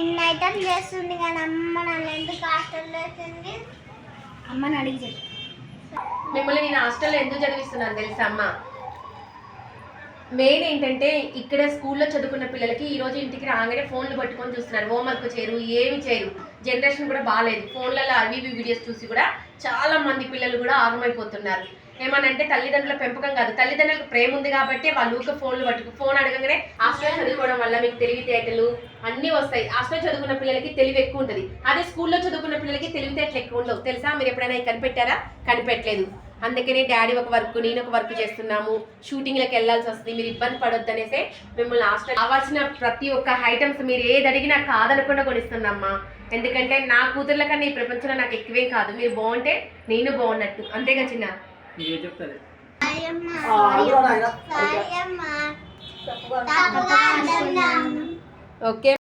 ఇన్నైతే చేస్తుంది కానీ అమ్మ నన్ను ఎందుకు హాస్టల్లో వేసింది అమ్మని అడిగి మిమ్మల్ని నేను హాస్టల్లో ఎందుకు చదివిస్తున్నాను తెలుసా అమ్మ? మెయిన్ ఏంటంటే ఇక్కడ స్కూల్లో చదువుకున్న పిల్లలకి ఈ రోజు ఇంటికి రాగానే ఫోన్లు పట్టుకొని చూస్తున్నారు. హోంవర్క్ చేయరు, ఏమి చేయరు. జనరేషన్ కూడా బాగాలేదు. ఫోన్లలో అవి వీడియోస్ చూసి కూడా చాలా మంది పిల్లలు కూడా ఆగమైపోతున్నారు. ఏమనంటే తల్లిదండ్రుల పెంపకం కాదు, తల్లిదండ్రులకు ప్రేమ ఉంది కాబట్టి వాళ్ళు ఊక ఫోన్లు పట్టుకు ఫోన్ అడగగానే హాస్టల్ చదువుకోవడం వల్ల మీకు తెలివితేటలు అన్నీ వస్తాయి. హాస్టల్ చదువుకున్న పిల్లలకి తెలివి ఎక్కువ ఉంటుంది. అదే స్కూల్లో చదువుకున్న పిల్లలకి తెలివితేటలు ఎక్కువ ఉండవు. తెలుసా? మీరు ఎప్పుడైనా కనిపెట్టారా? కనిపెట్టలేదు. అందుకనే డాడీ ఒక వర్క్, నేను ఒక వర్క్ చేస్తున్నాము. షూటింగ్లకు వెళ్ళాల్సి వస్తుంది, మీరు ఇబ్బంది పడొద్దు అనేసి మిమ్మల్ని హాస్టల్ కావాల్సిన ప్రతి ఒక్క ఐటమ్స్ మీరు ఏది అడిగినా కాదనకుండా కొనిస్తున్నామ్మా. ఎందుకంటే నా కూతుర్ల కన్నా ఈ ప్రపంచంలో నాకు ఎక్కువేం కాదు. మీరు బాగుంటే నేను బాగున్నట్టు, అంతేగా చిన్న? ఓకే.